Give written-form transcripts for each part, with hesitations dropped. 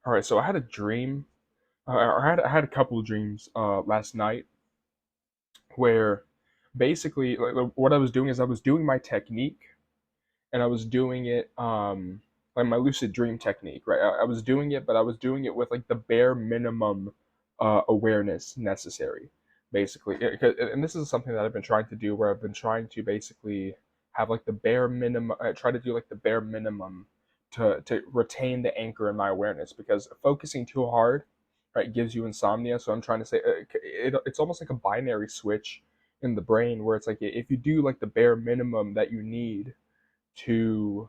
All right, so I had a dream. I had a couple of dreams last night where basically what I was doing is I was doing my technique and I was doing it like my lucid dream technique, right? I was doing it, but I was doing it with like the bare minimum awareness necessary, basically. And this is something that I've been trying to do, where I've been trying to basically have like the bare minimum. I try to do like the bare minimum to retain the anchor in my awareness, because focusing too hard, right, gives you insomnia. So I'm trying to say it's almost like a binary switch in the brain, where it's like if you do like the bare minimum that you need to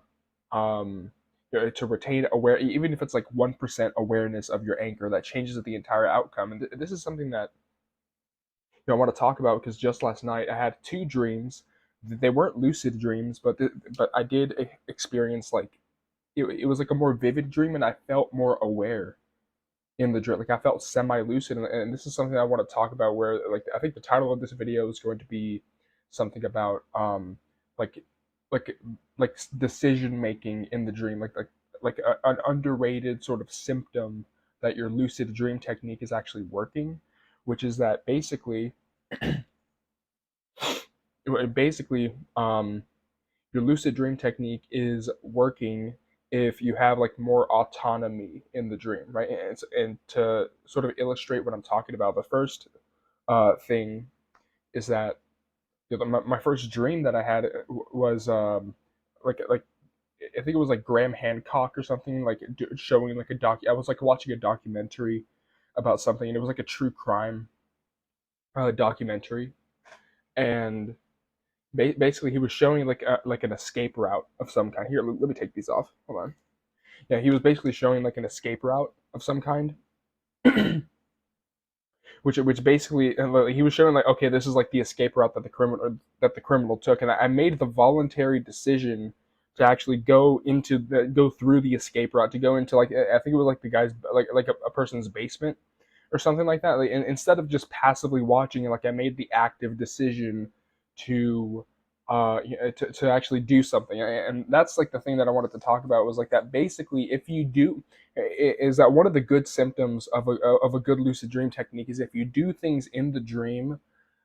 um to retain aware, even if it's like 1% awareness of your anchor, that changes the entire outcome. And this is something that I want to talk about, because just last night I had two dreams. They weren't lucid dreams, but I did experience like it was like a more vivid dream, and I felt more aware in the dream. Like I felt semi lucid, and this is something I want to talk about. Where like I think the title of this video is going to be something about like like decision making in the dream, an underrated sort of symptom that your lucid dream technique is actually working, which is that basically your lucid dream technique is working if you have like more autonomy in the dream, right? And to sort of illustrate what I'm talking about, the first thing is that my first dream that I had was like I think it was like Graham Hancock or something, like showing like a doc. I was like watching a documentary about something, and it was like a true crime documentary, and basically he was showing like an escape route of some kind. Here, let me take these off. Hold on. Yeah, he was basically showing like an escape route of some kind, which basically he was showing like, okay, this is like the escape route that the criminal took, and I made the voluntary decision to actually go through the escape route, to go into like I think it was like the guy's like a person's basement or something like that. Like, and instead of just passively watching it, like I made the active decision to to actually do something. And that's like the thing that I wanted to talk about, was like that basically if you do is that one of the good symptoms of a good lucid dream technique is if you do things in the dream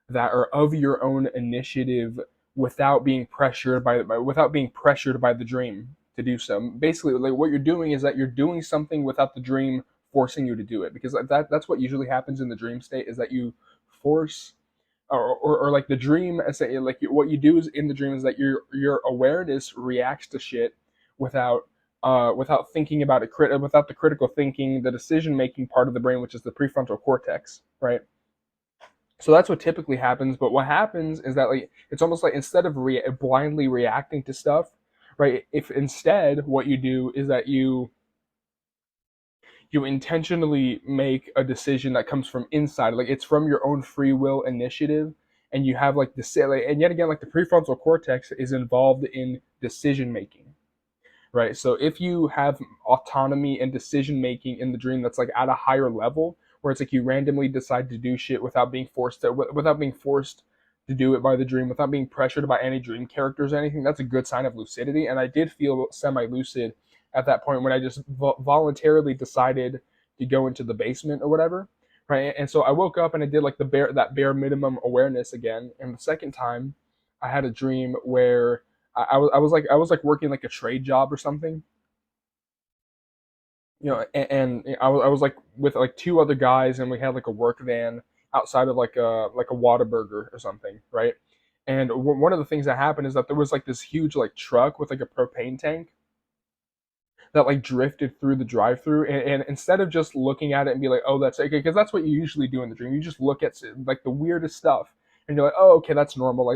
that are of your own initiative, without being pressured by the dream to do so. Basically, like what you're doing is that you're doing something without the dream forcing you to do it, because that's what usually happens in the dream state, is that you force or like the dream, say like what you do is in the dream is that your awareness reacts to shit without without thinking about it, without the critical thinking, the decision making part of the brain, which is the prefrontal cortex, right? So that's what typically happens. But what happens is that like it's almost like instead of blindly reacting to stuff, right? If instead what you do is that you intentionally make a decision that comes from inside, like it's from your own free will initiative, and you have like and yet again, like the prefrontal cortex is involved in decision making, right? So if you have autonomy and decision making in the dream that's like at a higher level, where it's like you randomly decide to do shit without being forced to do it by the dream, without being pressured by any dream characters or anything, that's a good sign of lucidity. And I did feel semi lucid at that point when I just voluntarily decided to go into the basement or whatever, right? And so I woke up and I did like that bare minimum awareness again. And the second time, I had a dream where I was like working like a trade job or something, and I was like with like two other guys, and we had like a work van outside of like a Whataburger or something, right? And one of the things that happened is that there was like this huge like truck with like a propane tank that like drifted through the drive-through, and instead of just looking at it and be like, oh, that's okay, because that's what you usually do in the dream. You just look at like the weirdest stuff, and you're like, oh, okay, that's normal.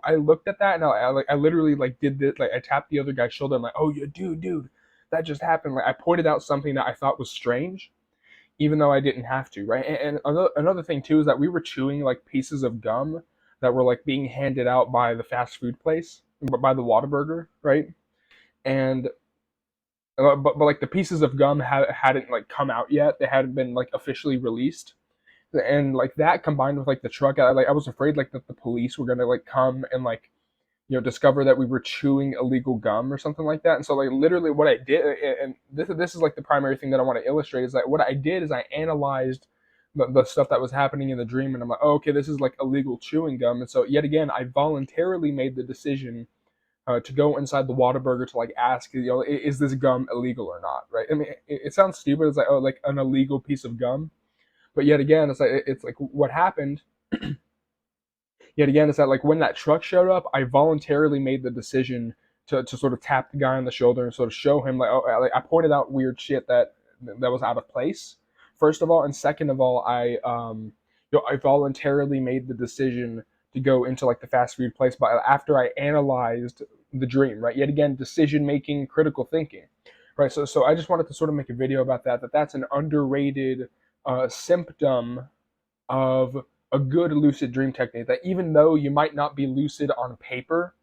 I looked at that, and I literally like did this, like I tapped the other guy's shoulder. I'm like, oh, yeah, dude, that just happened. Like I pointed out something that I thought was strange, even though I didn't have to, right? And another thing too is that we were chewing like pieces of gum that were like being handed out by the fast food place, by the Whataburger, right? And but like the pieces of gum hadn't like come out yet. They hadn't been like officially released, and like that combined with like the truck, I was afraid like that the police were gonna like come and like discover that we were chewing illegal gum or something like that. And so like literally what I did, and this is like the primary thing that I want to illustrate, is that what I did is I analyzed the stuff that was happening in the dream, and I'm like, oh, okay, this is like illegal chewing gum. And so yet again, I voluntarily made the decision to go inside the Whataburger to like ask, is this gum illegal or not, right? I mean, it sounds stupid. It's like, oh, like an illegal piece of gum, but yet again, it's like what happened. Yet again, is that like when that truck showed up, I voluntarily made the decision to sort of tap the guy on the shoulder and sort of show him like, oh, like I pointed out weird shit that was out of place. First of all, and second of all, I voluntarily made the decision to go into like the fast food place, but after I analyzed the dream, right? Yet again, decision making, critical thinking, right? So I just wanted to sort of make a video about that. That's an underrated symptom of a good lucid dream technique, that even though you might not be lucid on paper,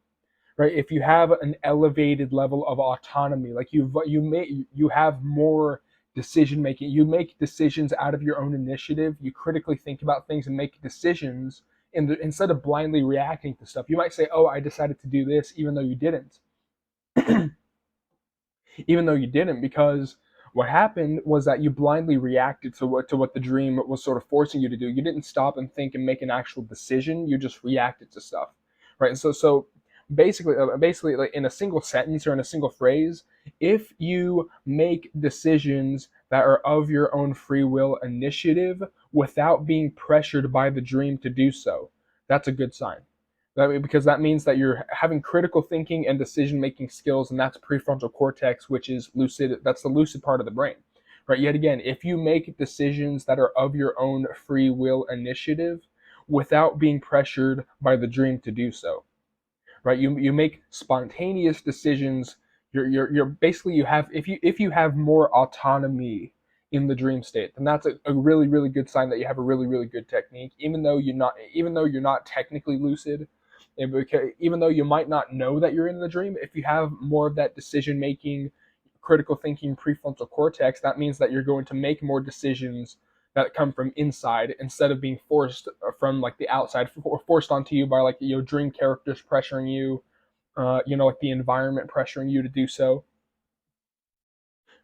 right, if you have an elevated level of autonomy, like you have more decision making, you make decisions out of your own initiative, you critically think about things and make decisions instead of blindly reacting to stuff. You might say, oh, I decided to do this, even though you didn't. Even though you didn't, because what happened was that you blindly reacted to what the dream was sort of forcing you to do. You didn't stop and think and make an actual decision. You just reacted to stuff, right? So basically, like in a single sentence or in a single phrase, if you make decisions that are of your own free will initiative without being pressured by the dream to do so, that's a good sign. Because that means that you're having critical thinking and decision making skills, and that's prefrontal cortex, which is lucid. That's the lucid part of the brain, right? Yet again, if you make decisions that are of your own free will initiative without being pressured by the dream to do so, right? You make spontaneous decisions. You're basically, you have, if you have more autonomy in the dream state, then that's a really really good sign that you have a really really good technique, even though you're not technically lucid. Even though you might not know that you're in the dream, if you have more of that decision making, critical thinking prefrontal cortex, that means that you're going to make more decisions that come from inside instead of being forced from like the outside, or forced onto you by like dream characters pressuring you, like the environment pressuring you to do so,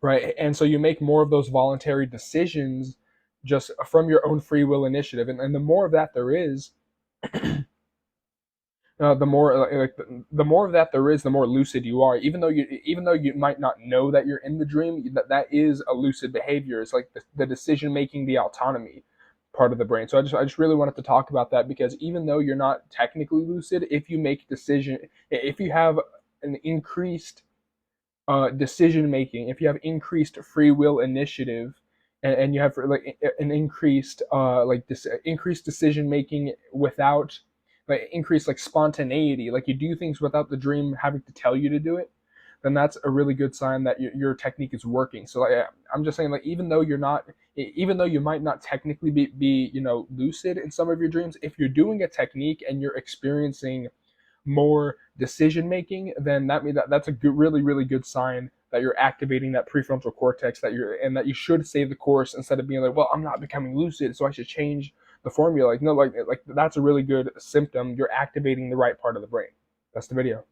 right? And so you make more of those voluntary decisions just from your own free will initiative, and the more of that there is, the more the more of that there is, the more lucid you are. Even though you might not know that you're in the dream, that is a lucid behavior. It's like the decision making, the autonomy part of the brain. So I just really wanted to talk about that, because even though you're not technically lucid, if you have an increased decision making, if you have increased free will initiative, and you have like an increased increased decision making without like increased like spontaneity, like you do things without the dream having to tell you to do it, then that's a really good sign that your technique is working. So like, I'm just saying, like even though you might not technically be lucid in some of your dreams, if you're doing a technique and you're experiencing more decision making, then that's a good, really really good sign that you're activating that prefrontal cortex, that you should stay the course, instead of being like, well, I'm not becoming lucid, so I should change the formula. Like no, like that's a really good symptom. You're activating the right part of the brain. That's the video.